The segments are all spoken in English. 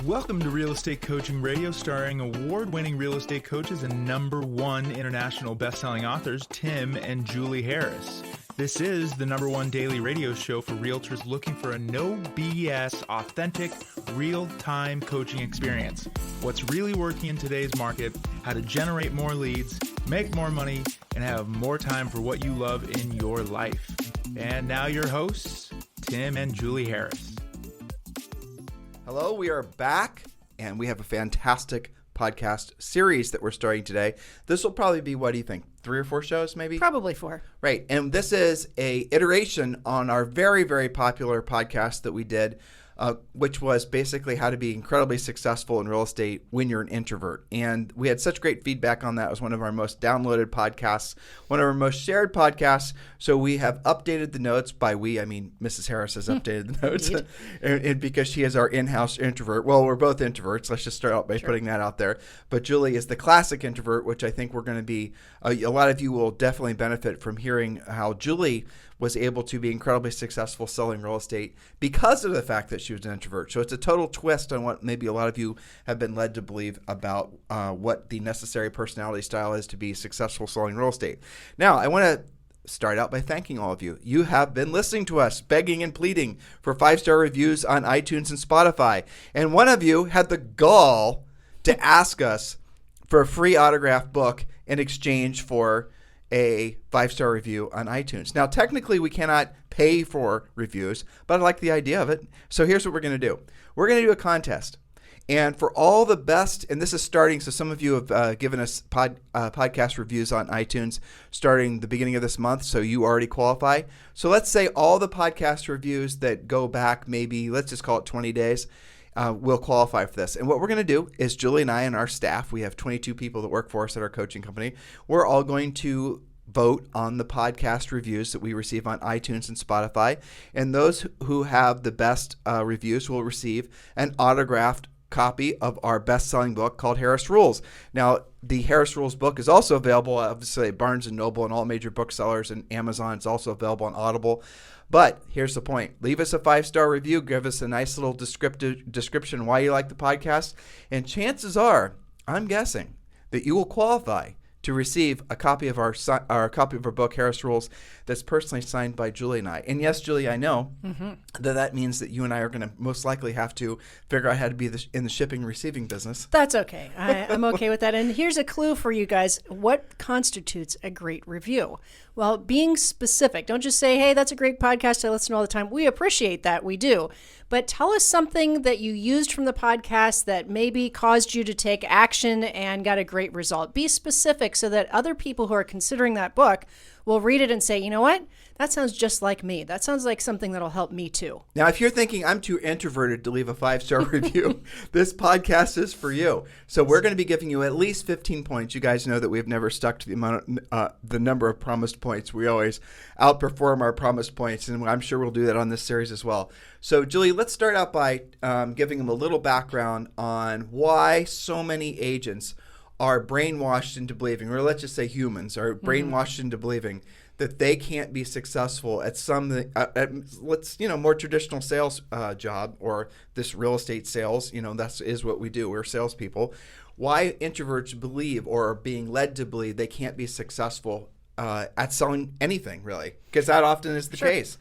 Welcome to Real Estate Coaching Radio, starring award-winning real estate coaches and #1 international best-selling authors, Tim and Julie Harris. This is the #1 daily radio show for realtors looking for a no BS, authentic, real-time coaching experience. What's really working in today's market, how to generate more leads, make more money, and have more time for what you love in your life. And now your hosts, Tim and Julie Harris. Hello, we are back, and we have a fantastic podcast series that we're starting today. This will probably be, what do you think, 3 or 4 shows maybe? Probably 4. Right, and this is a iteration on our very, very popular podcast that we did, which was basically how to be incredibly successful in real estate when you're an introvert. And we had such great feedback on that. It was one of our most downloaded podcasts, one of our most shared podcasts. So we have updated the notes. By we, I mean Mrs. Harris has updated the notes and because she is our in-house introvert. Well, we're both introverts. Let's just start out by putting that out there. But Julie is the classic introvert, which I think we're going to be, a lot of you will definitely benefit from hearing how Julie was able to be incredibly successful selling real estate because of the fact that she was an introvert. So it's a total twist on what maybe a lot of you have been led to believe about what the necessary personality style is to be successful selling real estate. Now, I want to start out by thanking all of you. You have been listening to us, begging and pleading for 5-star reviews on iTunes and Spotify. And one of you had the gall to ask us for a free autographed book in exchange for a 5-star review on iTunes. Now, technically, we cannot pay for reviews, but I like the idea of it. So here's what we're going to do. We're going to do a contest. And for all the best, and this is starting, so some of you have given us podcast reviews on iTunes starting the beginning of this month, so you already qualify. So let's say all the podcast reviews that go back maybe, let's just call it 20 days, will qualify for this. And what we're going to do is Julie and I and our staff, we have 22 people that work for us at our coaching company, we're all going to vote on the podcast reviews that we receive on iTunes and Spotify. And those who have the best reviews will receive an autographed copy of our best-selling book called Harris Rules. Now, the Harris Rules book is also available, obviously, at Barnes & Noble and all major booksellers, and Amazon. It's also available on Audible. But here's the point. Leave us a 5-star review. Give us a nice little description why you like the podcast. And chances are, I'm guessing, that you will qualify to receive a copy of our book, Harris Rules, that's personally signed by Julie and I. And yes, Julie, I know that means that you and I are going to most likely have to figure out how to be in the shipping and receiving business. That's okay. I'm okay with that. And here's a clue for you guys. What constitutes a great review? Well, being specific. Don't just say, hey, that's a great podcast I listen to all the time. We appreciate that. We do. But tell us something that you used from the podcast that maybe caused you to take action and got a great result. Be specific so that other people who are considering that book will read it and say, you know what? That sounds just like me. That sounds like something that'll help me too. Now, if you're thinking I'm too introverted to leave a 5-star review, this podcast is for you. So we're going to be giving you at least 15 points. You guys know that we've never stuck to the number of promised points. We always outperform our promised points, and I'm sure we'll do that on this series as well. So, Julie, let's start out by giving them a little background on why so many agents are brainwashed into believing, or let's just say humans are brainwashed into believing that they can't be successful at more traditional sales job, or this real estate sales. That is what we do. We're salespeople. Why introverts believe, or are being led to believe, they can't be successful at selling anything, really, because that often is the case.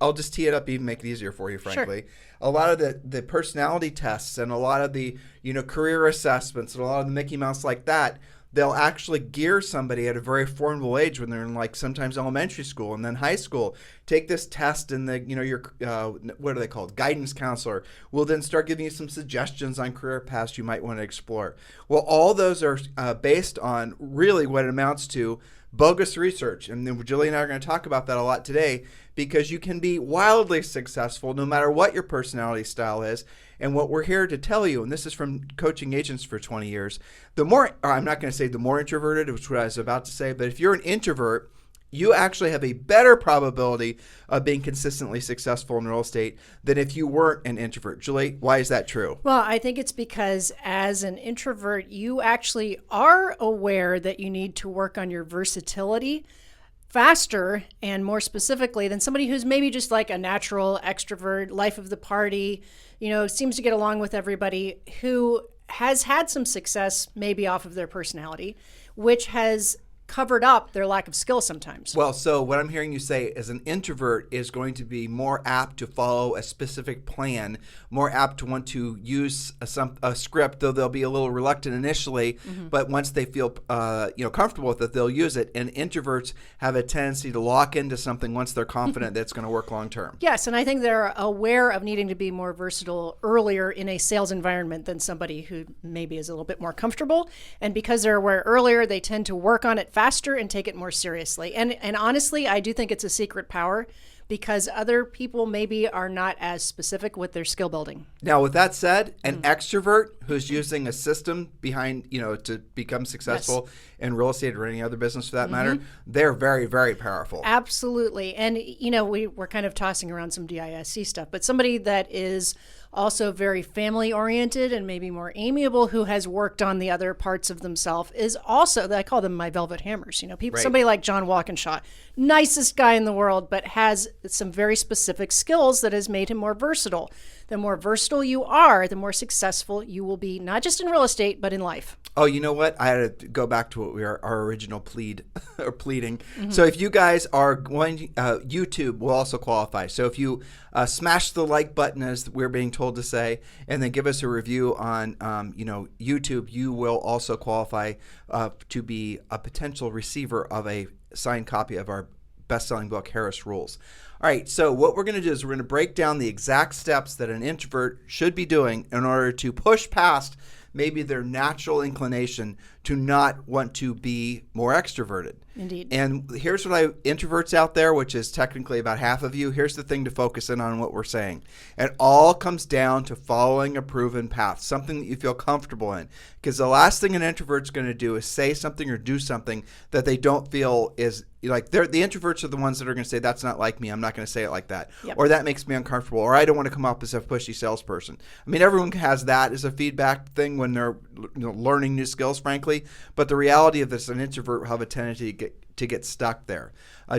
I'll just tee it up, even make it easier for you, frankly. Sure. A lot of the personality tests and a lot of the career assessments and a lot of the Mickey Mouse like that, they'll actually gear somebody at a very formidable age when they're in sometimes elementary school and then high school. Take this test, and your what are they called? Guidance counselor will then start giving you some suggestions on career paths you might want to explore. Well, all those are based on really what it amounts to bogus research. And then Julie and I are going to talk about that a lot today, because you can be wildly successful no matter what your personality style is. And what we're here to tell you, and this is from coaching agents for 20 years, I'm not going to say the more introverted, which is what I was about to say, but if you're an introvert, you actually have a better probability of being consistently successful in real estate than if you weren't an introvert. Julie, why is that true? Well, I think it's because as an introvert, you actually are aware that you need to work on your versatility faster and more specifically than somebody who's maybe just like a natural extrovert, life of the party, seems to get along with everybody, who has had some success maybe off of their personality, which has covered up their lack of skill sometimes. Well, so what I'm hearing you say is an introvert is going to be more apt to follow a specific plan, more apt to want to use a script, though they'll be a little reluctant initially, but once they feel comfortable with it, they'll use it. And introverts have a tendency to lock into something once they're confident that it's going to work long term. Yes, and I think they're aware of needing to be more versatile earlier in a sales environment than somebody who maybe is a little bit more comfortable. And because they're aware earlier, they tend to work on it faster and take it more seriously. And honestly, I do think it's a secret power because other people maybe are not as specific with their skill building. Now, with that said, an extrovert who's using a system behind, to become successful in real estate or any other business for that matter, they're very, very powerful. Absolutely. And, we're kind of tossing around some DISC stuff, but somebody that is also very family oriented and maybe more amiable, who has worked on the other parts of themselves, is also, I call them my velvet hammers. People, somebody like John Walkinshaw, nicest guy in the world, but has some very specific skills that has made him more versatile. The more versatile you are, the more successful you will be, not just in real estate, but in life. Oh, you know what? I had to go back to what our original pleading. So if you guys are going, YouTube will also qualify. So if you smash the like button, as we're being told to say, and then give us a review on, YouTube, you will also qualify to be a potential receiver of a signed copy of our best-selling book, Harris Rules. All right, so what we're going to do is we're going to break down the exact steps that an introvert should be doing in order to push past maybe their natural inclination to not want to be more extroverted. Indeed. And here's what introverts out there, which is technically about half of you, here's the thing to focus in on what we're saying. It all comes down to following a proven path, something that you feel comfortable in. Because the last thing an introvert's going to do is say something or do something that they don't feel is like, the introverts are the ones that are going to say, that's not like me, I'm not going to say it like that. Yep. Or that makes me uncomfortable, or I don't want to come up as a pushy salesperson. I mean, everyone has that as a feedback thing when they're learning new skills, frankly. But the reality of this, an introvert will have a tendency to get stuck there.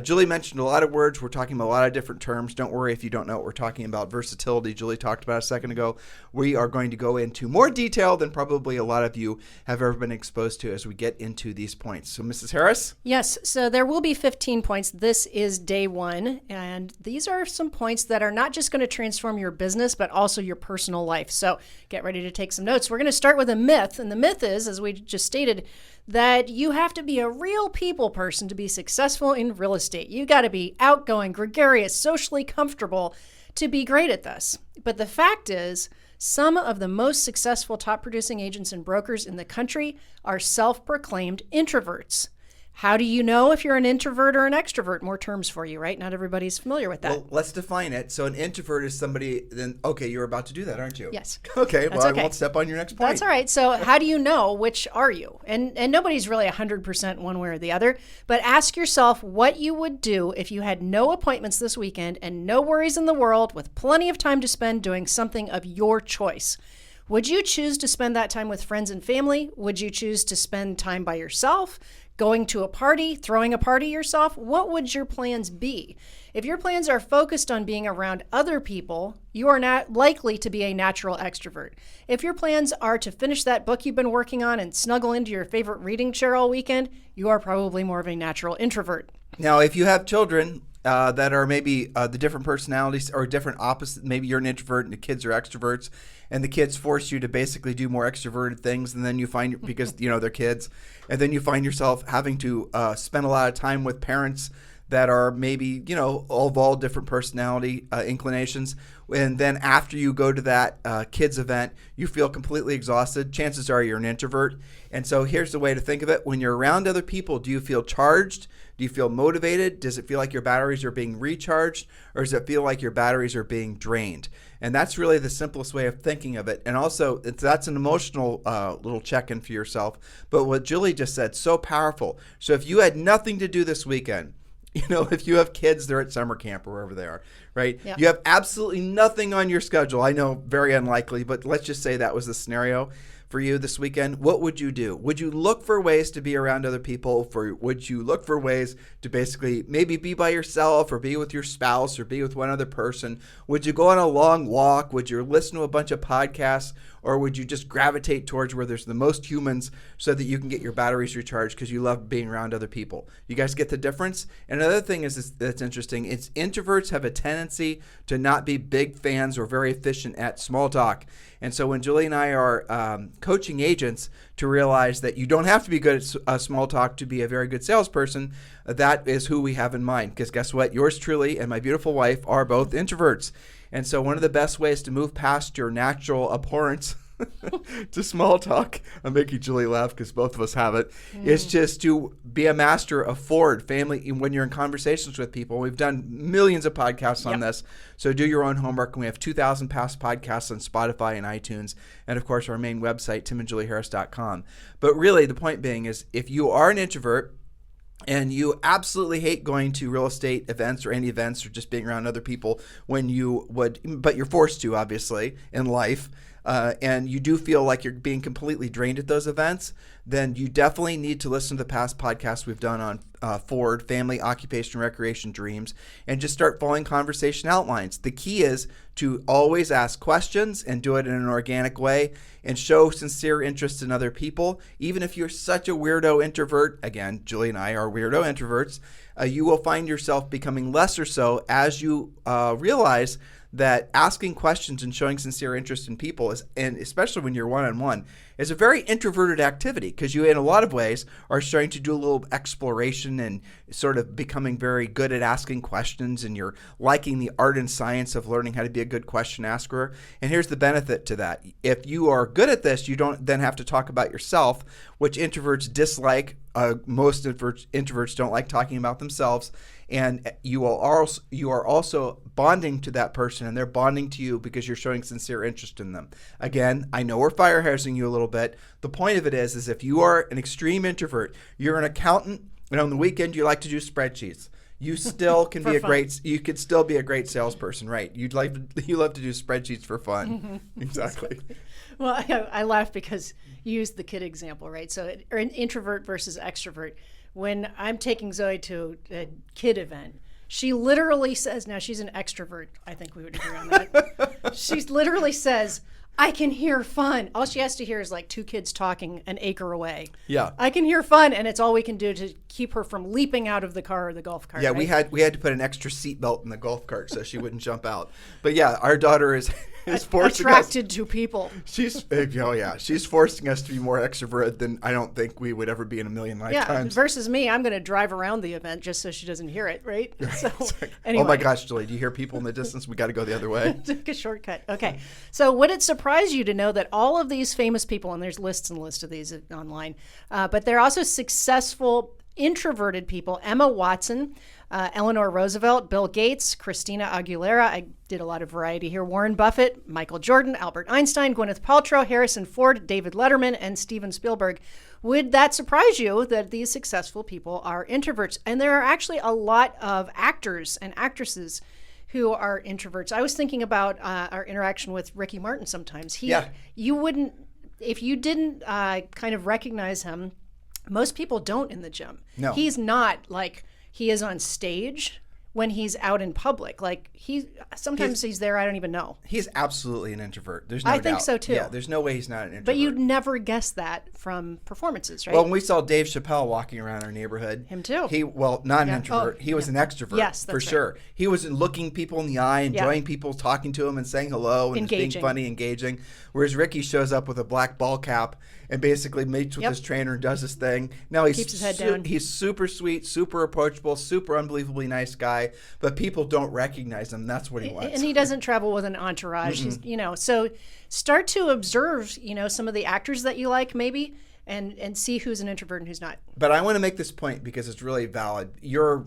Julie mentioned a lot of words. We're talking about a lot of different terms. Don't worry if you don't know what we're talking about. Versatility, Julie talked about a second ago. We are going to go into more detail than probably a lot of you have ever been exposed to as we get into these points. So, Mrs. Harris? Yes, so there will be 15 points. This is day one, and these are some points that are not just going to transform your business, but also your personal life. So get ready to take some notes. We're going to start with a myth, and the myth is, as we just stated, that you have to be a real people person to be successful in real estate. You got to be outgoing, gregarious, socially comfortable to be great at this. But the fact is, some of the most successful top producing agents and brokers in the country are self-proclaimed introverts. How do you know if you're an introvert or an extrovert? More terms for you, right? Not everybody's familiar with that. Well, let's define it. So an introvert is somebody, okay, you're about to do that, aren't you? Yes. Okay, That's well, okay. I won't step on your next point. That's all right. So how do you know which are you? And nobody's really 100% one way or the other, but ask yourself what you would do if you had no appointments this weekend and no worries in the world with plenty of time to spend doing something of your choice. Would you choose to spend that time with friends and family? Would you choose to spend time by yourself? Going to a party, throwing a party yourself? What would your plans be? If your plans are focused on being around other people, you are not likely to be a natural extrovert. If your plans are to finish that book you've been working on and snuggle into your favorite reading chair all weekend, you are probably more of a natural introvert. Now, if you have children that are maybe the different personalities or different opposites, maybe you're an introvert and the kids are extroverts, and the kids force you to basically do more extroverted things, and then you find, because they're kids, and then you find yourself having to spend a lot of time with parents that are maybe of all different personality inclinations, and then after you go to that kids event, you feel completely exhausted. Chances are you're an introvert. And so here's the way to think of it. When you're around other people, do you feel charged? Do you feel motivated? Does it feel like your batteries are being recharged, or does it feel like your batteries are being drained? And that's really the simplest way of thinking of it. And also, that's an emotional little check-in for yourself. But what Julie just said, so powerful. So if you had nothing to do this weekend, if you have kids, they're at summer camp or wherever they are, right? Yeah. You have absolutely nothing on your schedule. I know, very unlikely, but let's just say that was the scenario. for you this weekend, what would you do? Would you look for ways to be around other people? Would you look for ways to basically maybe be by yourself or be with your spouse or be with one other person? Would you go on a long walk? Would you listen to a bunch of podcasts? Or would you just gravitate towards where there's the most humans so that you can get your batteries recharged because you love being around other people? You guys get the difference? And another thing that's interesting, it's introverts have a tendency to not be big fans or very efficient at small talk. And so when Julie and I are coaching agents to realize that you don't have to be good at small talk to be a very good salesperson, that is who we have in mind. Because guess what? Yours truly and my beautiful wife are both introverts. And so one of the best ways to move past your natural abhorrence to small talk, I'm making Julie laugh because both of us have it, is just to be a master of forward family when you're in conversations with people. We've done millions of podcasts on this, so do your own homework. And we have 2,000 past podcasts on Spotify and iTunes, and of course our main website, timandjulieharris.com. But really the point being is if you are an introvert, and you absolutely hate going to real estate events or any events or just being around other people when you would, but you're forced to, obviously, in life, and you do feel like you're being completely drained at those events, then you definitely need to listen to the past podcasts we've done on Forward, Family, Occupation, Recreation, Dreams, and just start following conversation outlines. The key is to always ask questions and do it in an organic way and show sincere interest in other people. Even if you're such a weirdo introvert, again, Julie and I are weirdo introverts, you will find yourself becoming less or so as you realize that asking questions and showing sincere interest in people is, and especially when you're one-on-one, is a very introverted activity because you, in a lot of ways, are starting to do a little exploration and sort of becoming very good at asking questions, and you're liking the art and science of learning how to be a good question asker. And here's the benefit to that. If you are good at this, you don't then have to talk about yourself, which introverts dislike. Most introverts don't like talking about themselves. And you are also bonding to that person, and they're bonding to you because you're showing sincere interest in them. Again, I know we're firehousing you a little bit. The point of it is if you are an extreme introvert, you're an accountant, and on the weekend you like to do spreadsheets. You still can be you could still be a great salesperson, right? You love to do spreadsheets for fun. Exactly. Well, I laugh because you used the kid example, right? So an introvert versus extrovert. When I'm taking Zoe to a kid event, she literally says, now she's an extrovert, I think we would agree on that. She literally says, I can hear fun. All she has to hear is like two kids talking an acre away. Yeah. I can hear fun, and it's all we can do to keep her from leaping out of the car or the golf cart. Yeah, right? we had to put an extra seatbelt in the golf cart so she wouldn't jump out. But yeah, our daughter is forcing attracted to people. She's forcing us to be more extrovert than I don't think we would ever be in a million lifetimes. Yeah, versus me, I'm going to drive around the event just so she doesn't hear it, right? So anyway. Oh my gosh, Julie, do you hear people in the distance? We got to go the other way. Take a shortcut. Okay. So would it surprise you to know that all of these famous people, and there's lists and lists of these online, but they're also successful introverted people. Emma Watson, Eleanor Roosevelt, Bill Gates, Christina Aguilera. I did a lot of variety here. Warren Buffett, Michael Jordan, Albert Einstein, Gwyneth Paltrow, Harrison Ford, David Letterman, and Steven Spielberg. Would that surprise you that these successful people are introverts? And there are actually a lot of actors and actresses who are introverts. I was thinking about our interaction with Ricky Martin sometimes. You wouldn't, if you didn't kind of recognize him, most people don't in the gym. No. He's not like he is on stage when he's out in public. Like sometimes he's there, I don't even know. He's absolutely an introvert. There's no doubt. I think so too. Yeah, there's no way he's not an introvert. But you'd never guess that from performances, right? Well, when we saw Dave Chappelle walking around our neighborhood. Him too. Not an introvert. He was an extrovert. Yes, that's for sure. He was looking people in the eye, enjoying people, talking to him and saying hello and being funny, engaging. Whereas Ricky shows up with a black ball cap and basically meets with his trainer and does his thing. Now he keeps his head down. He's super sweet, super approachable, super unbelievably nice guy, but people don't recognize him. That's what he wants. And he doesn't travel with an entourage. He's, so start to observe, some of the actors that you like maybe, and see who's an introvert and who's not. But I want to make this point because it's really valid.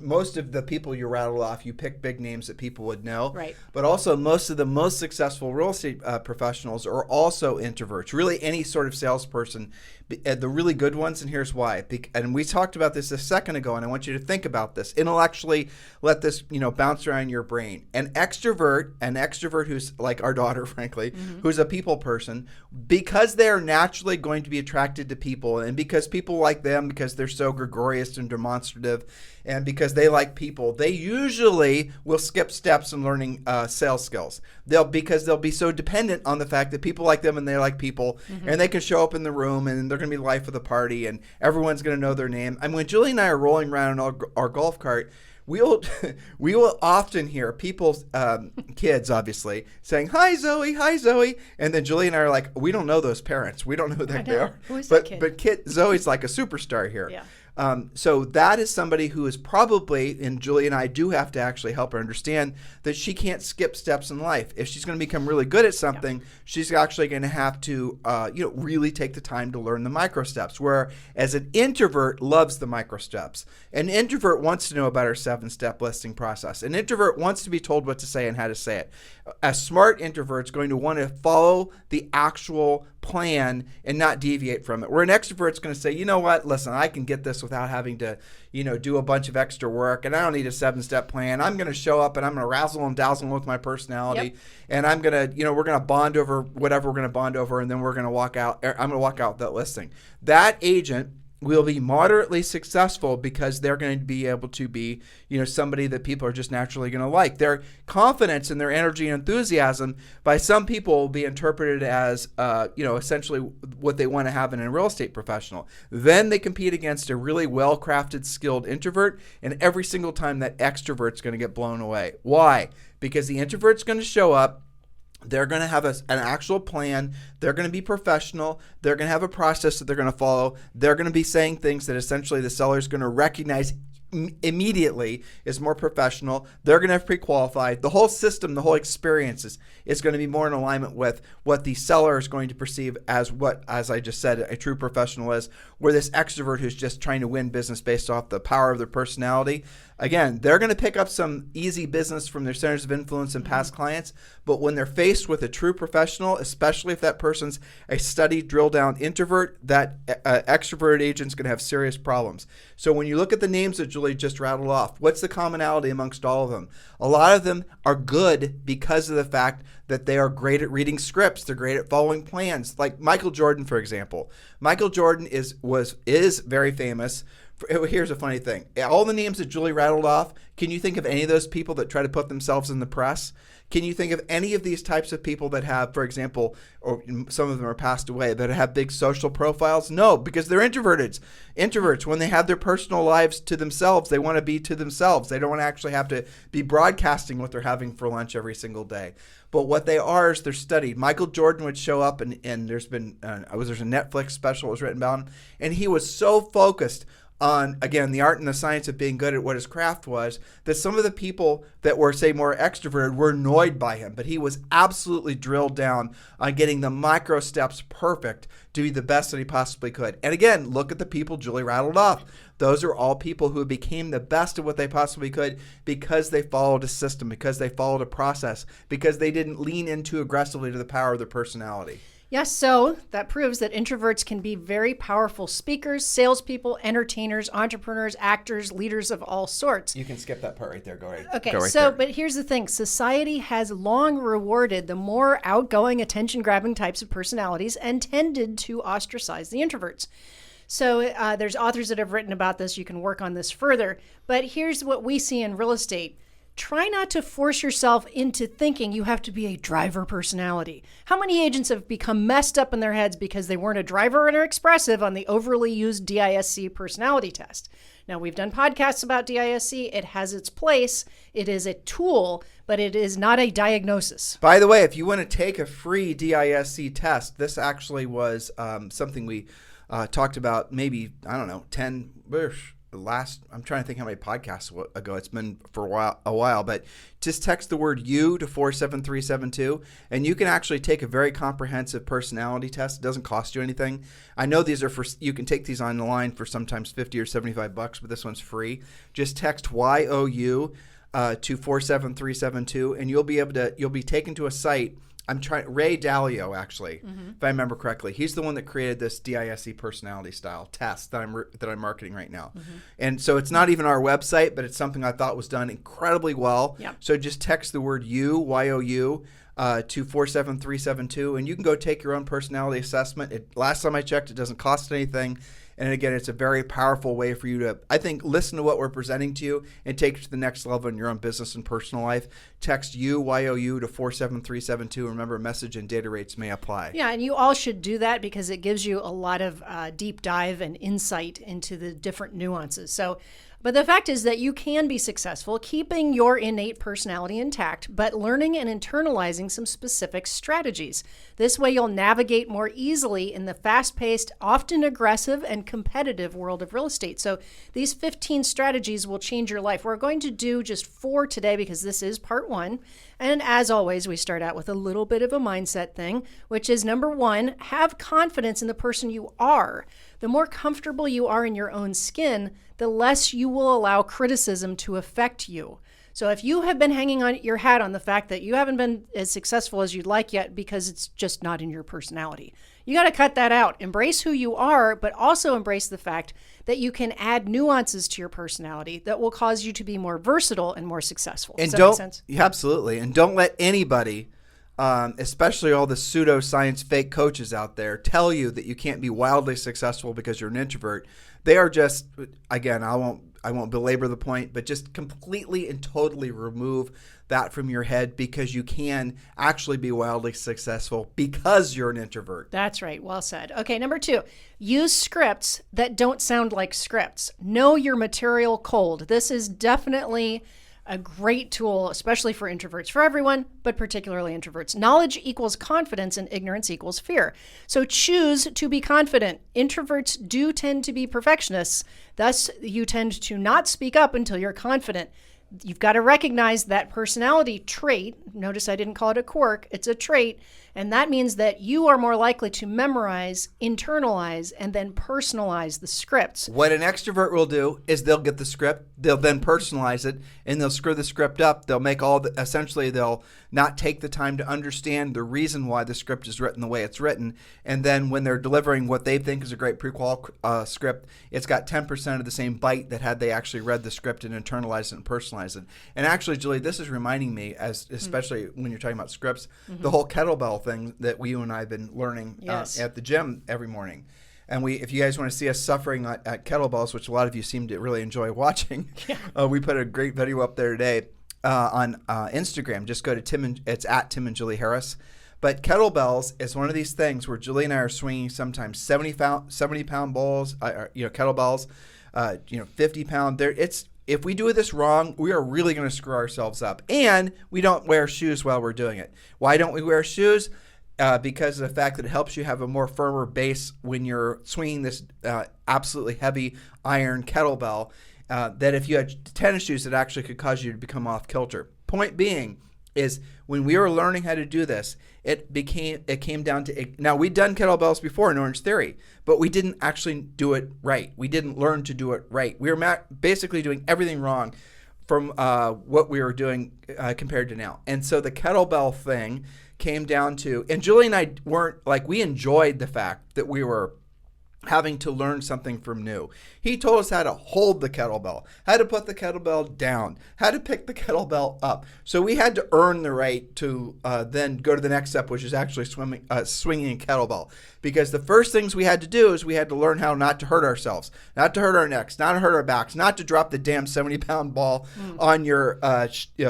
Most of the people you rattle off, you pick big names that people would know. Right. But also most of the most successful real estate professionals are also introverts. Really any sort of salesperson, the really good ones, and here's why. And we talked about this a second ago, and I want you to think about this. Intellectually, let this bounce around your brain. An extrovert who's like our daughter, frankly, who's a people person, because they're naturally going to be attracted to people, and because people like them, because they're so gregarious and demonstrative, and because they like people, they usually will skip steps in learning sales skills. Because they'll be so dependent on the fact that people like them and they like people, and they can show up in the room and they're going to be the life of the party and everyone's going to know their name. I mean, when Julie and I are rolling around in our golf cart, we will often hear people's kids, obviously, saying, "Hi, Zoe," and then Julie and I are like, "We don't know those parents. We don't know who the heck they are." Who is that kid? But Zoe's like a superstar here. Yeah. So that is somebody who is probably, and Julie and I do have to actually help her understand that she can't skip steps in life. If she's going to become really good at something, she's actually going to have to, really take the time to learn the micro steps. Whereas an introvert loves the micro steps. An introvert wants to know about our 7-step listing process. An introvert wants to be told what to say and how to say it. A smart introvert's going to want to follow the actual plan and not deviate from it. Where an extrovert's going to say, you know what, listen, I can get this without having to, do a bunch of extra work, and I don't need a 7-step plan. I'm going to show up and I'm going to razzle and dazzle with my personality, and I'm going to, we're going to bond over whatever we're going to bond over, and then we're going to walk out. I'm going to walk out with that listing. That agent will be moderately successful because they're going to be able to be, somebody that people are just naturally going to like. Their confidence and their energy and enthusiasm by some people will be interpreted as, essentially what they want to have in a real estate professional. Then they compete against a really well-crafted, skilled introvert, and every single time that extrovert's going to get blown away. Why? Because the introvert's going to show up. They're going to have an actual plan. They're going to be professional. They're going to have a process that they're going to follow. They're going to be saying things that essentially the seller is going to recognize immediately is more professional. They're going to have pre-qualified. The whole system, the whole experience is going to be more in alignment with what the seller is going to perceive as what, as I just said, a true professional is, where this extrovert who's just trying to win business based off the power of their personality. Again, they're going to pick up some easy business from their centers of influence and past clients, but when they're faced with a true professional, especially if that person's a studied, drill-down introvert, that extrovert agent's going to have serious problems. So when you look at the names that Julie just rattled off, what's the commonality amongst all of them? A lot of them are good because of the fact that they are great at reading scripts. They're great at following plans. Like Michael Jordan, for example. Michael Jordan is very famous. Here's a funny thing. All the names that Julie rattled off, can you think of any of those people that try to put themselves in the press? Can you think of any of these types of people that have, for example, or some of them are passed away, that have big social profiles? No, because they're introverted. Introverts, when they have their personal lives to themselves, they want to be to themselves. They don't want to actually have to be broadcasting what they're having for lunch every single day. But what they are is they're studied. Michael Jordan would show up, and there's a Netflix special that was written about him, and he was so focused on, again, the art and the science of being good at what his craft was, that some of the people that were, say, more extroverted were annoyed by him. But he was absolutely drilled down on getting the micro steps perfect to be the best that he possibly could. And again, look at the people Julie rattled off. Those are all people who became the best at what they possibly could because they followed a system, because they followed a process, because they didn't lean in too aggressively to the power of their personality. Yes, so that proves that introverts can be very powerful speakers, salespeople, entertainers, entrepreneurs, actors, leaders of all sorts. You can skip that part right there. Go right. Okay, go right so, there. But here's the thing. Society has long rewarded the more outgoing, attention-grabbing types of personalities and tended to ostracize the introverts. So there's authors that have written about this. You can work on this further. But here's what we see in real estate. Try not to force yourself into thinking you have to be a driver personality. How many agents have become messed up in their heads because they weren't a driver and are expressive on the overly used DISC personality test? Now, we've done podcasts about DISC. It has its place. It is a tool, but it is not a diagnosis. By the way, if you want to take a free DISC test, this actually was something we talked about maybe, 10 I'm trying to think how many podcasts ago, it's been for a while, but just text the word you to 47372, and you can actually take a very comprehensive personality test. It doesn't cost you anything. I know these are you can take these online for sometimes $50 or $75, but this one's free. Just text YOU to 47372, and you'll be taken to a site. Ray Dalio, actually, if I remember correctly. He's the one that created this DISC personality style test that I'm marketing right now. And so it's not even our website, but it's something I thought was done incredibly well. Yep. So just text the word YOU, to 47372, and you can go take your own personality assessment. Last time I checked, it doesn't cost anything. And again, it's a very powerful way for you to, I think, listen to what we're presenting to you and take it to the next level in your own business and personal life. Text YOU to 47372. Remember, message and data rates may apply. Yeah, and you all should do that because it gives you a lot of deep dive and insight into the different nuances. But the fact is that you can be successful keeping your innate personality intact, but learning and internalizing some specific strategies. This way you'll navigate more easily in the fast-paced, often aggressive, and competitive world of real estate. So these 15 strategies will change your life. We're going to do just 4 today because this is part 1. And as always, we start out with a little bit of a mindset thing, which is number 1, have confidence in the person you are. The more comfortable you are in your own skin, the less you will allow criticism to affect you. So if you have been hanging on your hat on the fact that you haven't been as successful as you'd like yet because it's just not in your personality, you got to cut that out. Embrace who you are, but also embrace the fact that you can add nuances to your personality that will cause you to be more versatile and more successful. Does that make sense? Yeah, absolutely. And don't let anybody, especially all the pseudoscience fake coaches out there, tell you that you can't be wildly successful because you're an introvert. They are just, again, I won't belabor the point, but just completely and totally remove that from your head because you can actually be wildly successful because you're an introvert. That's right. Well said. Okay, number 2, use scripts that don't sound like scripts. Know your material cold. This is definitely a great tool, especially for introverts, for everyone, but particularly introverts. Knowledge equals confidence and ignorance equals fear. So choose to be confident. Introverts do tend to be perfectionists. Thus, you tend to not speak up until you're confident. You've got to recognize that personality trait. Notice I didn't call it a quirk. It's a trait. And that means that you are more likely to memorize, internalize, and then personalize the scripts. What an extrovert will do is they'll get the script, they'll then personalize it, and they'll screw the script up. They'll make essentially they'll not take the time to understand the reason why the script is written the way it's written. And then when they're delivering what they think is a great pre-qual script, it's got 10% of the same bite that had they actually read the script and internalized it and personalized it. And actually, Julie, this is reminding me, especially when you're talking about scripts, the whole kettlebell thing that you and I have been learning at the gym every morning. And if you guys want to see us suffering at kettlebells, which a lot of you seem to really enjoy watching, we put a great video up there today on Instagram. Just go to it's at Tim and Julie Harris. But kettlebells is one of these things where Julie and I are swinging sometimes 70-pound balls, kettlebells, 50-pound. If we do this wrong, we are really going to screw ourselves up. And we don't wear shoes while we're doing it. Why don't we wear shoes? Because of the fact that it helps you have a more firmer base when you're swinging this absolutely heavy iron kettlebell, that if you had tennis shoes, it actually could cause you to become off kilter. Point being is when we were learning how to do this, it came down to, now we'd done kettlebells before in Orange Theory, but we didn't actually do it right. We didn't learn to do it right. We were basically doing everything wrong from what we were doing compared to now. And so the kettlebell thing came down to, and Julie and I we enjoyed the fact that we were having to learn something from new. He told us how to hold the kettlebell, how to put the kettlebell down, how to pick the kettlebell up. So we had to earn the right to then go to the next step, which is actually swinging a kettlebell. Because the first things we had to do is we had to learn how not to hurt ourselves, not to hurt our necks, not to hurt our backs, not to drop the damn 70-pound ball on your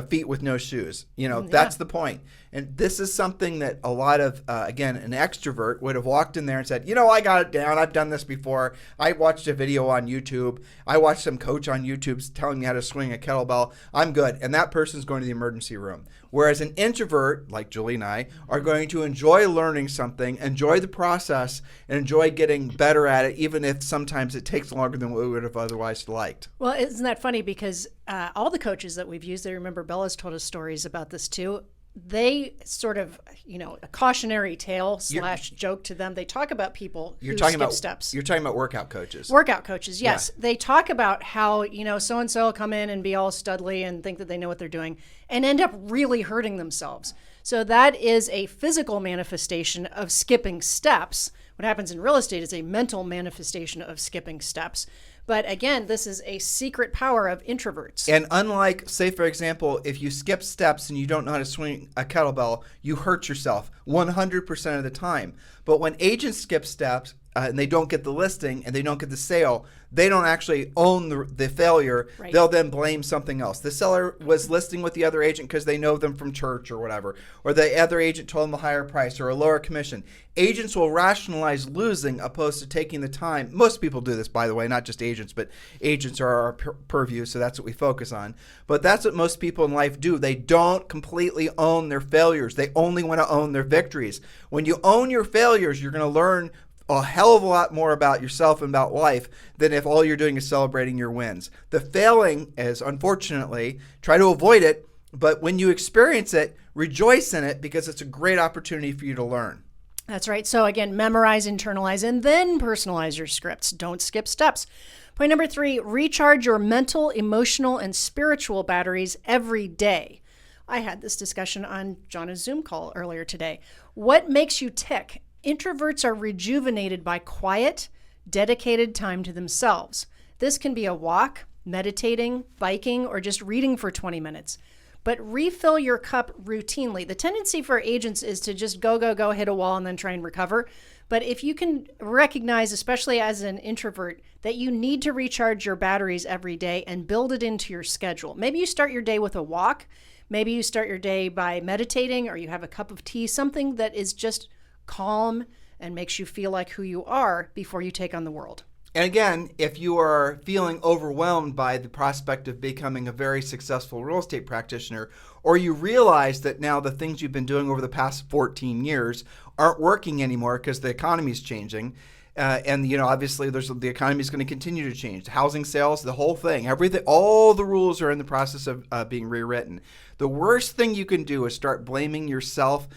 feet with no shoes. That's the point. And this is something that a lot of, again, an extrovert would have walked in there and said, I got it down. I've done this before. I watched a video on YouTube. I watched some coach on YouTube telling me how to swing a kettlebell. I'm good. And that person's going to the emergency room. Whereas an introvert, like Julie and I, are going to enjoy learning something, enjoy the process, and enjoy getting better at it, even if sometimes it takes longer than we would have otherwise liked. Well, isn't that funny? Because all the coaches that we've used, I remember Bella's told us stories about this too. They sort of, a cautionary tale / joke to them. They talk about people who skip steps. You're talking about workout coaches. Workout coaches, yes. Yeah. They talk about how, so-and-so will come in and be all studly and think that they know what they're doing and end up really hurting themselves. So that is a physical manifestation of skipping steps. What happens in real estate is a mental manifestation of skipping steps. But again, this is a secret power of introverts. And unlike, say, for example, if you skip steps and you don't know how to swing a kettlebell, you hurt yourself 100% of the time. But when agents skip steps and they don't get the listing and they don't get the sale, they don't actually own the failure. Right. They'll then blame something else. The seller was listing with the other agent because they know them from church or whatever, or the other agent told them a higher price or a lower commission. Agents will rationalize losing opposed to taking the time. Most people do this, by the way, not just agents, but agents are our purview, so that's what we focus on. But that's what most people in life do. They don't completely own their failures. They only want to own their victories. When you own your failures, you're going to learn a hell of a lot more about yourself and about life than if all you're doing is celebrating your wins. The failing is, unfortunately, try to avoid it, but when you experience it, rejoice in it because it's a great opportunity for you to learn. That's right. So again, memorize, internalize, and then personalize your scripts. Don't skip steps. Point number 3, recharge your mental, emotional, and spiritual batteries every day. I had this discussion on Jonna's Zoom call earlier today. What makes you tick? Introverts are rejuvenated by quiet, dedicated time to themselves. This can be a walk, meditating, biking, or just reading for 20 minutes. But refill your cup routinely. The tendency for agents is to just go, hit a wall, and then try and recover. But if you can recognize, especially as an introvert, that you need to recharge your batteries every day and build it into your schedule. Maybe you start your day with a walk. Maybe you start your day by meditating, or you have a cup of tea, something that is just calm and makes you feel like who you are before you take on the world. And again, if you are feeling overwhelmed by the prospect of becoming a very successful real estate practitioner, or you realize that now the things you've been doing over the past 14 years aren't working anymore because the economy is changing, and obviously the economy is going to continue to change. Housing sales, the whole thing, everything, all the rules are in the process of being rewritten. The worst thing you can do is start blaming yourself,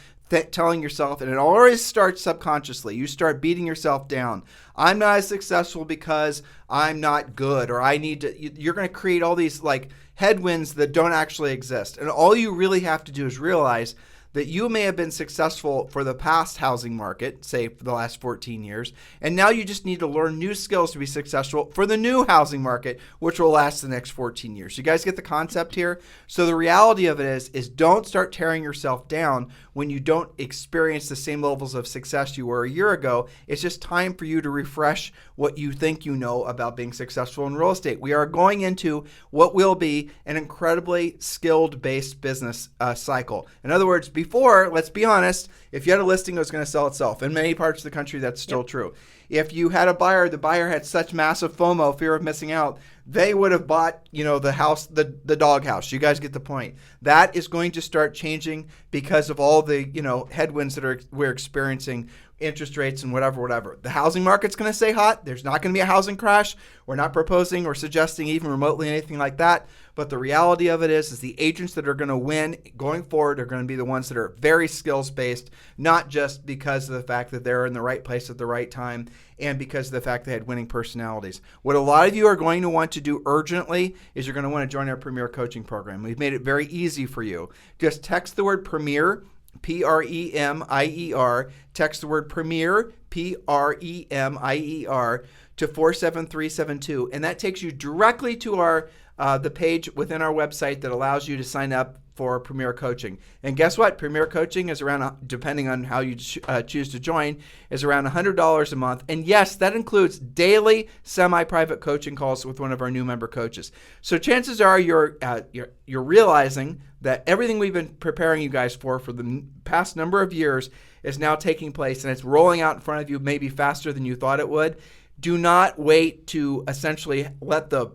telling yourself, and it always starts subconsciously. You start beating yourself down. I'm not as successful because I'm not good, or I need to. You're going to create all these headwinds that don't actually exist. And all you really have to do is realize that you may have been successful for the past housing market, say for the last 14 years, and now you just need to learn new skills to be successful for the new housing market, which will last the next 14 years. You guys get the concept here? So the reality of it is don't start tearing yourself down when you don't experience the same levels of success you were a year ago. It's just time for you to refresh what you think you know about being successful in real estate. We are going into what will be an incredibly skilled-based business cycle. In other words, before, let's be honest, if you had a listing, it was going to sell itself. In many parts of the country, that's still true. If you had a buyer, the buyer had such massive FOMO, fear of missing out, they would have bought, the house, the dog house. You guys get the point. That is going to start changing because of all the, headwinds that we're experiencing, interest rates and whatever. The housing market's going to stay hot. There's not going to be a housing crash. We're not proposing or suggesting even remotely anything like that. But the reality of it is the agents that are going to win going forward are going to be the ones that are very skills-based, not just because of the fact that they're in the right place at the right time and because of the fact they had winning personalities. What a lot of you are going to want to do urgently is you're going to want to join our Premier Coaching Program. We've made it very easy for you. Just text the word Premier, Premier, text the word Premier, Premier, to 47372, and that takes you directly to our the page within our website that allows you to sign up for Premier Coaching. And guess what? Premier Coaching is around, depending on how you choose to join, is around $100 a month. And yes, that includes daily semi-private coaching calls with one of our new member coaches. So chances are you're realizing that everything we've been preparing you guys for the past number of years is now taking place, and it's rolling out in front of you maybe faster than you thought it would. Do not wait to essentially let the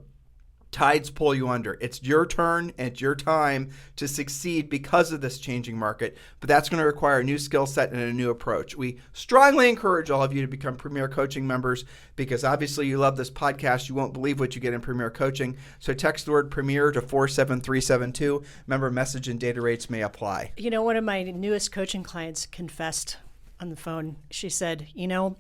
tides pull you under. It's your turn and it's your time to succeed because of this changing market, but that's going to require a new skill set and a new approach. We strongly encourage all of you to become Premier Coaching members because obviously you love this podcast. You won't believe what you get in Premier Coaching. So text the word Premier to 47372. Remember, message and data rates may apply. You know, one of my newest coaching clients confessed on the phone. She said, you know,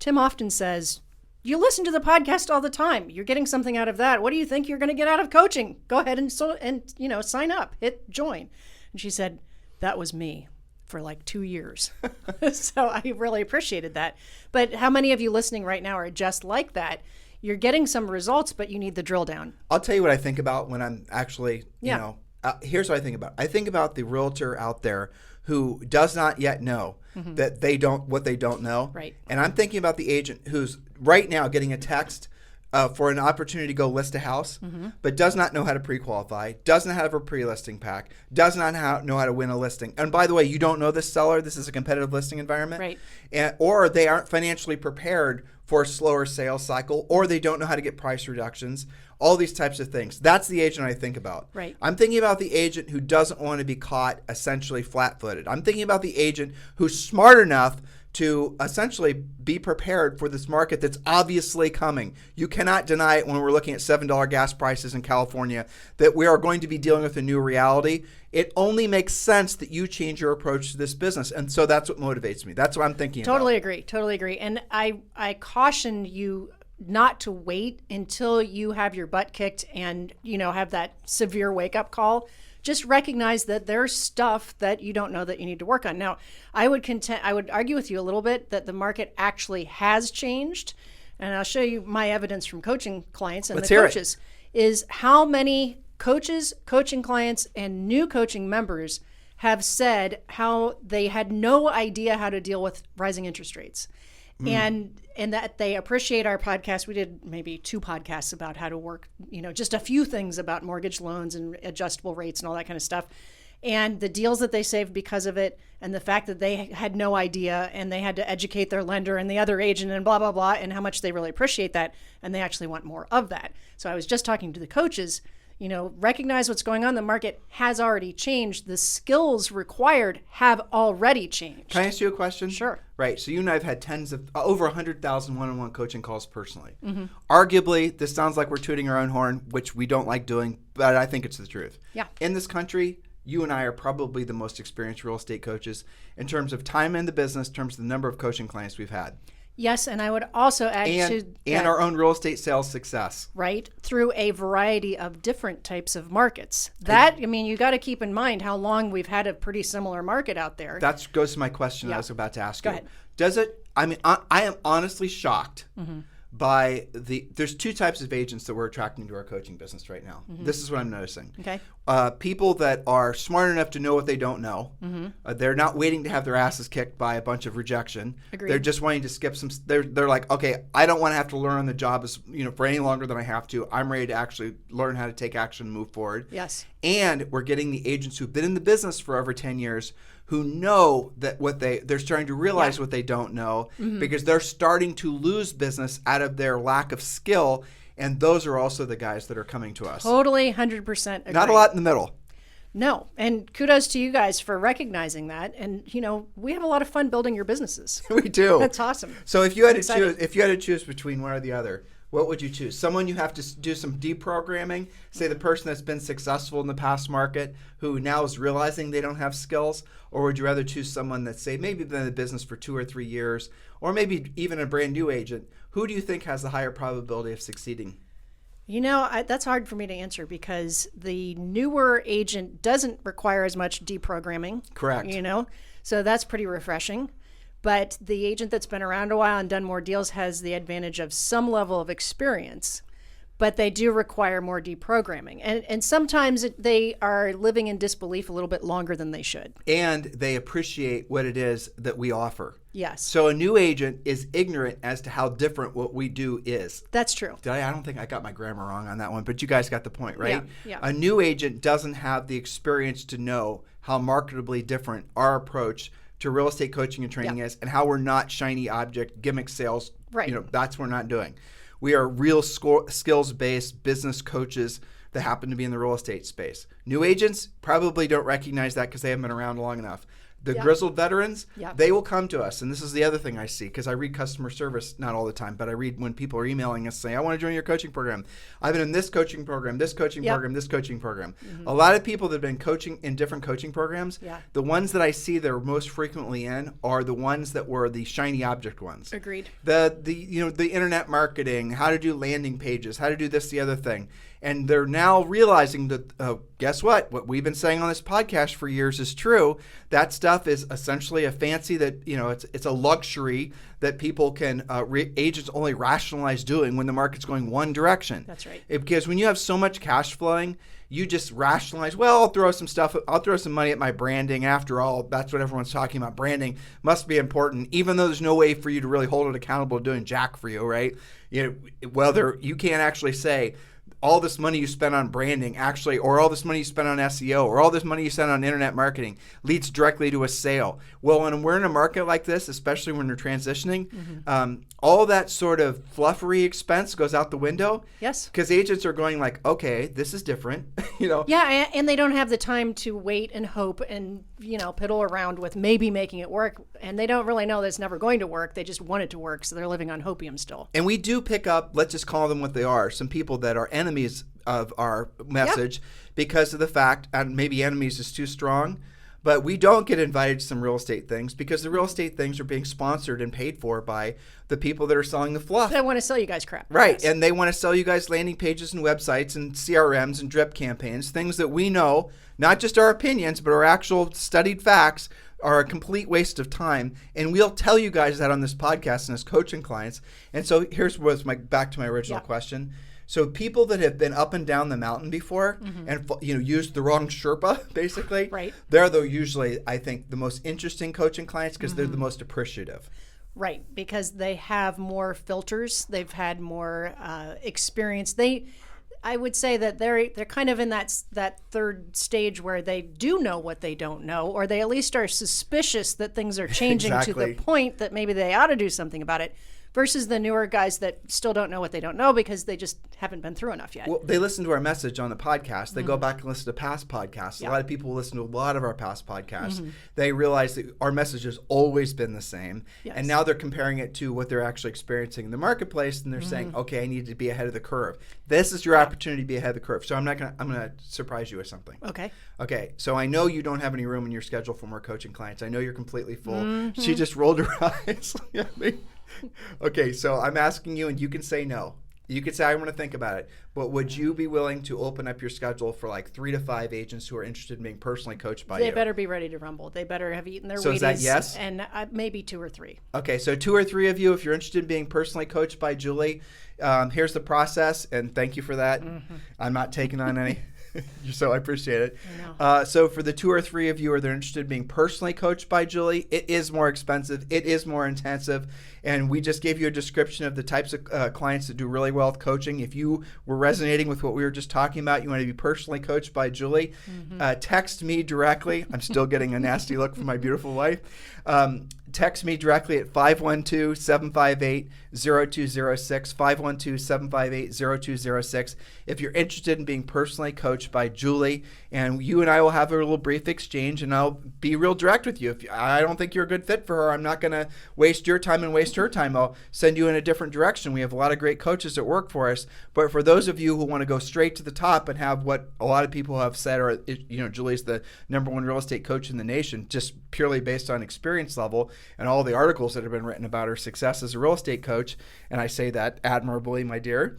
Tim often says, you listen to the podcast all the time. You're getting something out of that. What do you think you're going to get out of coaching? Go ahead and sign up, hit join. And she said, that was me for like 2 years. So I really appreciated that. But how many of you listening right now are just like that? You're getting some results, but you need the drill down. I'll tell you what I think about when I'm actually, here's what I think about. I think about the realtor out there who does not yet know that they don't know. Right. And I'm thinking about the agent who's right now getting a text for an opportunity to go list a house, but does not know how to pre-qualify, doesn't have a pre-listing pack, does not know how to win a listing. And by the way, you don't know this seller. This is a competitive listing environment. Right. Or they aren't financially prepared for a slower sales cycle, or they don't know how to get price reductions, all these types of things. That's the agent I think about. Right. I'm thinking about the agent who doesn't want to be caught essentially flat-footed. I'm thinking about the agent who's smart enough to essentially be prepared for this market that's obviously coming. You cannot deny it when we're looking at $7 gas prices in California that we are going to be dealing with a new reality. It only makes sense that you change your approach to this business. And so that's what motivates me. That's what I'm thinking about. Totally agree. And I caution you not to wait until you have your butt kicked and, have that severe wake-up call. Just recognize that there's stuff that you don't know that you need to work on. Now, I would argue with you a little bit that the market actually has changed, and I'll show you my evidence from coaching clients and the coaches, is how many coaches, coaching clients, and new coaching members have said how they had no idea how to deal with rising interest rates. And that they appreciate our podcast. We did maybe 2 podcasts about how to work, just a few things about mortgage loans and adjustable rates and all that kind of stuff. And the deals that they saved because of it, and the fact that they had no idea and they had to educate their lender and the other agent and blah, blah, blah, and how much they really appreciate that. And they actually want more of that. So I was just talking to the coaches, recognize what's going on. The market has already changed. The skills required have already changed. Can I ask you a question? Sure. Right. So you and I have had over 100,000 one-on-one coaching calls personally. Arguably, this sounds like we're tooting our own horn, which we don't like doing, but I think it's the truth. Yeah. In this country, you and I are probably the most experienced real estate coaches in terms of time in the business, in terms of the number of coaching clients we've had. Yes, and I would also add and our own real estate sales success. Right, through a variety of different types of markets. You got to keep in mind how long we've had a pretty similar market out there. That goes to my question I was about to ask you. Go ahead. Does it, I am honestly shocked by there's 2 types of agents that we're attracting to our coaching business right now. This is what I'm noticing. Okay. People that are smart enough to know what they don't know. They're not waiting to have their asses kicked by a bunch of rejection. Agreed. They're just wanting to skip some. They're like, okay, I don't want to have to learn on the job for any longer than I have to. I'm ready to actually learn how to take action and move forward. Yes. And we're getting the agents who've been in the business for over 10 years who know that they're starting to realize what they don't know because they're starting to lose business out of their lack of skill. And those are also the guys that are coming to us. Totally, 100% agree. Not a lot in the middle. No. And kudos to you guys for recognizing that. And, we have a lot of fun building your businesses. We do. That's awesome. So if you had to choose between one or the other, what would you choose? Someone you have to do some deprogramming, say the person that's been successful in the past market who now is realizing they don't have skills, or would you rather choose someone that's, say, maybe been in the business for 2 or 3 years, or maybe even a brand new agent? Who do you think has the higher probability of succeeding? That's hard for me to answer because the newer agent doesn't require as much deprogramming. Correct. So that's pretty refreshing. But the agent that's been around a while and done more deals has the advantage of some level of experience. but they do require more deprogramming. And sometimes they are living in disbelief a little bit longer than they should. And they appreciate what it is that we offer. Yes. So a new agent is ignorant as to how different what we do is. That's true. I don't think I got my grammar wrong on that one, but you guys got the point, right? Yeah. A new agent doesn't have the experience to know how marketably different our approach to real estate coaching and training is, and how we're not shiny object gimmick sales. Right. That's what we're not doing. We are real skills-based business coaches that happen to be in the real estate space. New agents probably don't recognize that because they haven't been around long enough. The grizzled veterans, they will come to us. And this is the other thing I see, because I read customer service, not all the time, but I read when people are emailing us saying, I want to join your coaching program. I've been in this coaching program, this coaching program, this coaching program. A lot of people that have been coaching in different coaching programs, the ones that I see that are most frequently in are the ones that were the shiny object ones. Agreed. The internet marketing, how to do landing pages, how to do this, the other thing. And they're now realizing that, guess what? What we've been saying on this podcast for years is true. That stuff is essentially a fancy that, it's a luxury that people can, agents only rationalize doing when the market's going one direction. That's right. Because when you have so much cash flowing, you just rationalize, well, I'll throw some money at my branding. After all, that's what everyone's talking about. Branding must be important, even though there's no way for you to really hold it accountable to doing jack for you, right? You can't actually say, all this money you spend on branding actually, or all this money you spend on SEO, or all this money you spend on internet marketing leads directly to a sale. Well, when we're in a market like this, especially when we're transitioning, all that sort of fluffery expense goes out the window. Yes. Because agents are going like, okay, this is different. Yeah, and they don't have the time to wait and hope and, piddle around with maybe making it work. And they don't really know that it's never going to work. They just want it to work, so they're living on hopium still. And we do pick up, let's just call them what they are, some people that are enemies of our message because of the fact, and maybe enemies is too strong, but we don't get invited to some real estate things because the real estate things are being sponsored and paid for by the people that are selling the fluff. They want to sell you guys crap. Right. Yes. And they want to sell you guys landing pages and websites and CRMs and drip campaigns, things that we know, not just our opinions, but our actual studied facts, are a complete waste of time. And we'll tell you guys that on this podcast and as coaching clients. And so here's back to my original question. So people that have been up and down the mountain before and used the wrong Sherpa, basically, they're usually, I think, the most interesting coaching clients because they're the most appreciative. Right, because they have more filters. They've had more experience. I would say that they're kind of in that third stage where they do know what they don't know, or they at least are suspicious that things are changing to the point that maybe they ought to do something about it. Versus the newer guys that still don't know what they don't know because they just haven't been through enough yet. Well, they listen to our message on the podcast. They go back and listen to past podcasts. A lot of people listen to a lot of our past podcasts. They realize that our message has always been the same. Yes. And now they're comparing it to what they're actually experiencing in the marketplace, and they're saying, okay, I need to be ahead of the curve. This is your opportunity to be ahead of the curve. So I'm going to surprise you with something. Okay. So I know you don't have any room in your schedule for more coaching clients. I know you're completely full. She just rolled her eyes at me. Okay, so I'm asking you, and you can say no. You could say, I want to think about it. But would you be willing to open up your schedule for like 3 to 5 agents who are interested in being personally coached by you? They better be ready to rumble. They better have eaten their Wheaties. So is that yes? And maybe 2 or 3. Okay, so 2 or 3 of you, if you're interested in being personally coached by Julie, here's the process, and thank you for that. I'm not taking on any. So I appreciate it. So for the 2 or 3 of you who are interested in being personally coached by Julie, it is more expensive. It is more intensive. And we just gave you a description of the types of clients that do really well with coaching. If you were resonating with what we were just talking about, you want to be personally coached by Julie, text me directly. I'm still getting a nasty look from my beautiful wife. Text me directly at 512-758-0206, 512-758-0206. If you're interested in being personally coached by Julie, and you and I will have a little brief exchange, and I'll be real direct with you. If I don't think you're a good fit for her, I'm not going to waste your time and waste her time. I'll send you in a different direction. We have a lot of great coaches that work for us. But for those of you who want to go straight to the top and have what a lot of people have said, or Julie's the #1 real estate coach in the nation, just purely based on experience level, and all the articles that have been written about her success as a real estate coach, and I say that admirably, my dear.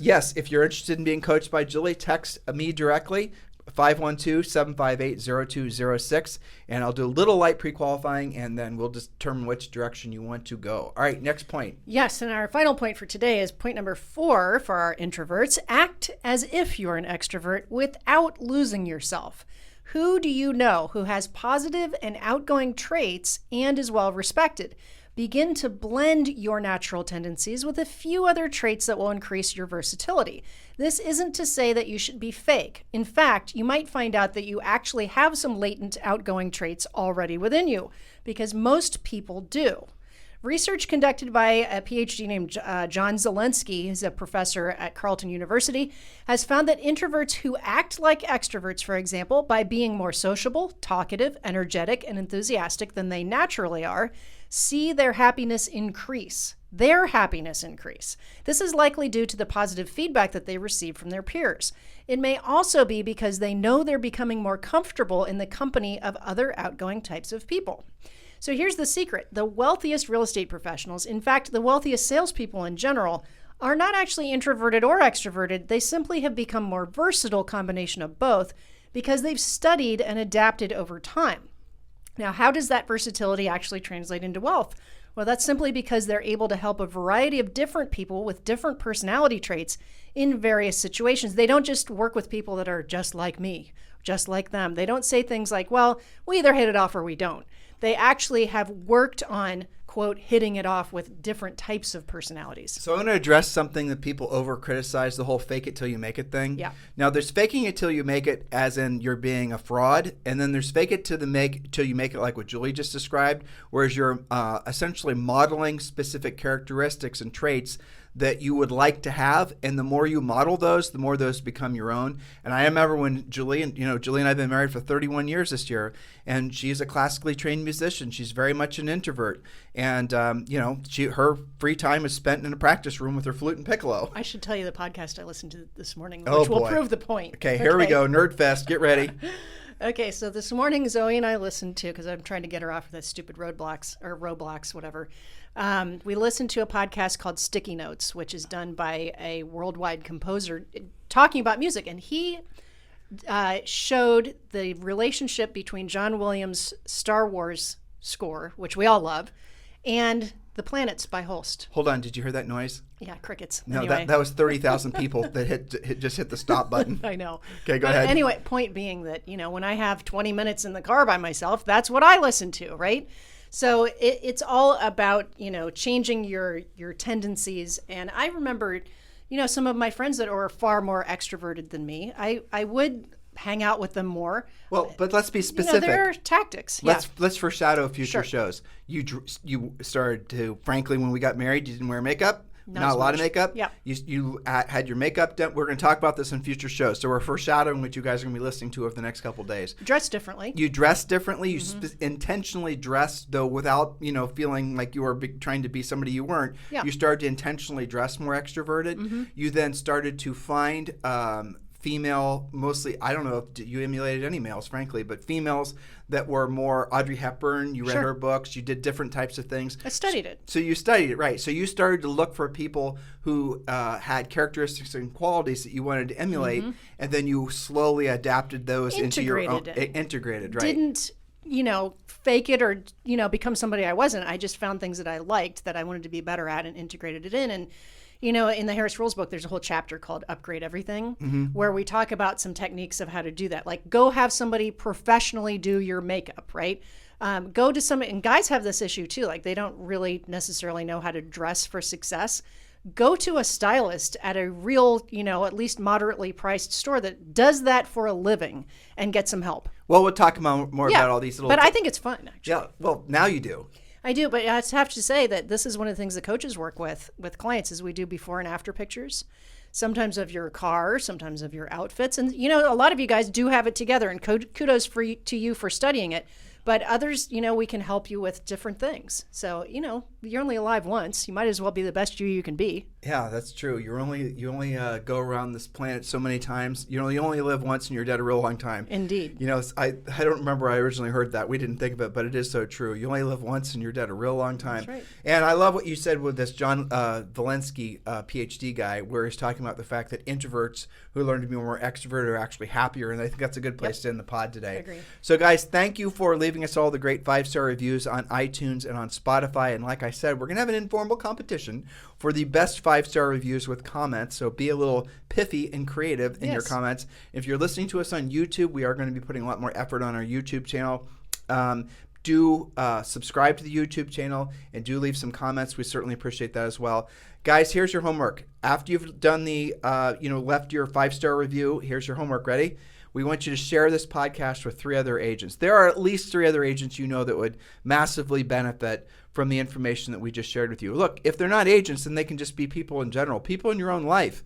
Yes, if you're interested in being coached by Julie, text me directly. 512-758-0206, and I'll do a little light pre-qualifying, and then we'll determine which direction you want to go. All right, next point. Yes, and our final point for today is point number 4 for our introverts. Act as if you're an extrovert without losing yourself. Who do you know who has positive and outgoing traits and is well respected? Begin to blend your natural tendencies with a few other traits that will increase your versatility. This isn't to say that you should be fake. In fact, you might find out that you actually have some latent outgoing traits already within you, because most people do. Research conducted by a PhD named John Zelensky, who's a professor at Carleton University, has found that introverts who act like extroverts, for example, by being more sociable, talkative, energetic, and enthusiastic than they naturally are, see their happiness increase. This is likely due to the positive feedback that they receive from their peers. It may also be because they know they're becoming more comfortable in the company of other outgoing types of people. So here's the secret. The wealthiest real estate professionals, in fact, the wealthiest salespeople in general, are not actually introverted or extroverted. They simply have become more versatile combination of both because they've studied and adapted over time. Now, how does that versatility actually translate into wealth? Well, that's simply because they're able to help a variety of different people with different personality traits in various situations. They don't just work with people that are just like me, just like them. They don't say things like, well, we either hit it off or we don't. They actually have worked on, quote, hitting it off with different types of personalities. So I'm going to address something that people over-criticize, the whole fake it till you make it thing. Yeah. Now, there's faking it till you make it as in you're being a fraud, and then there's fake it till you make it like what Julie just described, whereas you're essentially modeling specific characteristics and traits that you would like to have, and the more you model those, the more those become your own. And I remember when Julie and I have been married for 31 years this year, and she's a classically trained musician. She's very much an introvert, and her free time is spent in a practice room with her flute and piccolo. I should tell you the podcast I listened to this morning, which Oh, boy. will prove the point. Okay, here we go. Nerd Fest. Get ready. Okay, so this morning Zoe and I listened to, because I'm trying to get her off of that stupid Roblox, whatever. We listened to a podcast called Sticky Notes, which is done by a worldwide composer talking about music. And he showed the relationship between John Williams' Star Wars score, which we all love, and The Planets by Holst. Hold on. Did you hear that noise? Yeah, crickets. No, anyway. that was 30,000 people that just hit the stop button. I know. Okay, go ahead. Anyway, point being that, when I have 20 minutes in the car by myself, that's what I listen to, right? So it's all about, changing your tendencies. And I remember, some of my friends that are far more extroverted than me, I would hang out with them more. Well, but let's be specific. There are tactics. Let's foreshadow future Sure. shows. You started to, frankly, when we got married, you didn't wear makeup. Not a lot of makeup. Yeah. You had your makeup done. We're going to talk about this in future shows. So we're foreshadowing what you guys are going to be listening to over the next couple of days. Dress differently. You dress differently. You intentionally dressed, though, without feeling like you were trying to be somebody you weren't. Yeah. You started to intentionally dress more extroverted. You then started to find female, mostly, I don't know if you emulated any males, frankly, but females that were more Audrey Hepburn. You read her books. You did different types of things. I studied it. So you studied it, right. So you started to look for people who had characteristics and qualities that you wanted to emulate, and then you slowly adapted those into your own. Integrated, right. Didn't, fake it or, become somebody I wasn't. I just found things that I liked that I wanted to be better at and integrated it in. And in the Harris Rules book, there's a whole chapter called Upgrade Everything, where we talk about some techniques of how to do that. Like, go have somebody professionally do your makeup, right? Go to somebody, and guys have this issue too. Like, they don't really necessarily know how to dress for success. Go to a stylist at a real, at least moderately priced store that does that for a living and get some help. Well, we'll talk more about all these little... But I think it's fun, actually. Yeah, well, now you do. I do, but I have to say that this is one of the things that coaches work with clients is we do before and after pictures, sometimes of your car, sometimes of your outfits. And, a lot of you guys do have it together, and kudos to you for studying it. But others, we can help you with different things. So, you're only alive once. You might as well be the best you can be. Yeah, that's true. You only go around this planet so many times. You only live once and you're dead a real long time. Indeed. I don't remember I originally heard that. We didn't think of it, but it is so true. You only live once and you're dead a real long time. That's right. And I love what you said with this John Valensky, PhD guy, where he's talking about the fact that introverts who learn to be more extrovert are actually happier. And I think that's a good place to end the pod today. I agree. So guys, thank you for leaving us all the great 5-star reviews on iTunes and on Spotify. And like I said, we're going to have an informal competition for the best 5-star reviews with comments. So be a little piffy and creative in your comments. If you're listening to us on YouTube, we are going to be putting a lot more effort on our YouTube channel. Do subscribe to the YouTube channel and do leave some comments. We certainly appreciate that as well. Guys, here's your homework. After you've done the, left your 5-star review, here's your homework. Ready? We want you to share this podcast with 3 other agents. There are at least 3 other agents that would massively benefit from the information that we just shared with you. Look, if they're not agents, then they can just be people in general, people in your own life.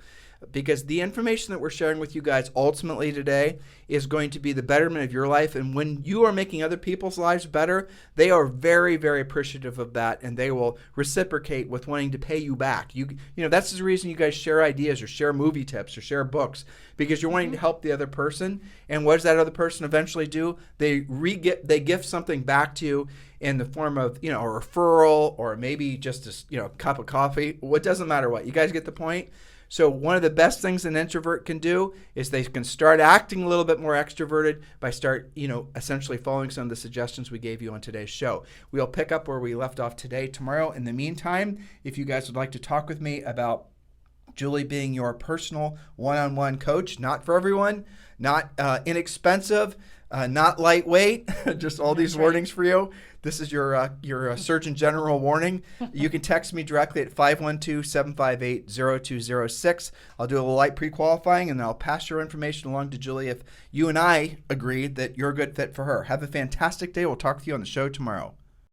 Because the information that we're sharing with you guys ultimately today is going to be the betterment of your life. And when you are making other people's lives better, they are very, very appreciative of that. And they will reciprocate with wanting to pay you back. That's the reason you guys share ideas or share movie tips or share books, because you're wanting to help the other person. And what does that other person eventually do? They gift something back to you in the form of, a referral or maybe just a cup of coffee. What doesn't matter what. You guys get the point? So one of the best things an introvert can do is they can start acting a little bit more extroverted by essentially following some of the suggestions we gave you on today's show. We'll pick up where we left off tomorrow. In the meantime, if you guys would like to talk with me about Julie being your personal one-on-one coach, not for everyone, not inexpensive, not lightweight, just all these warnings for you. This is your Surgeon General warning. You can text me directly at 512-758-0206. I'll do a little light pre-qualifying, and then I'll pass your information along to Julie if you and I agree that you're a good fit for her. Have a fantastic day. We'll talk to you on the show tomorrow.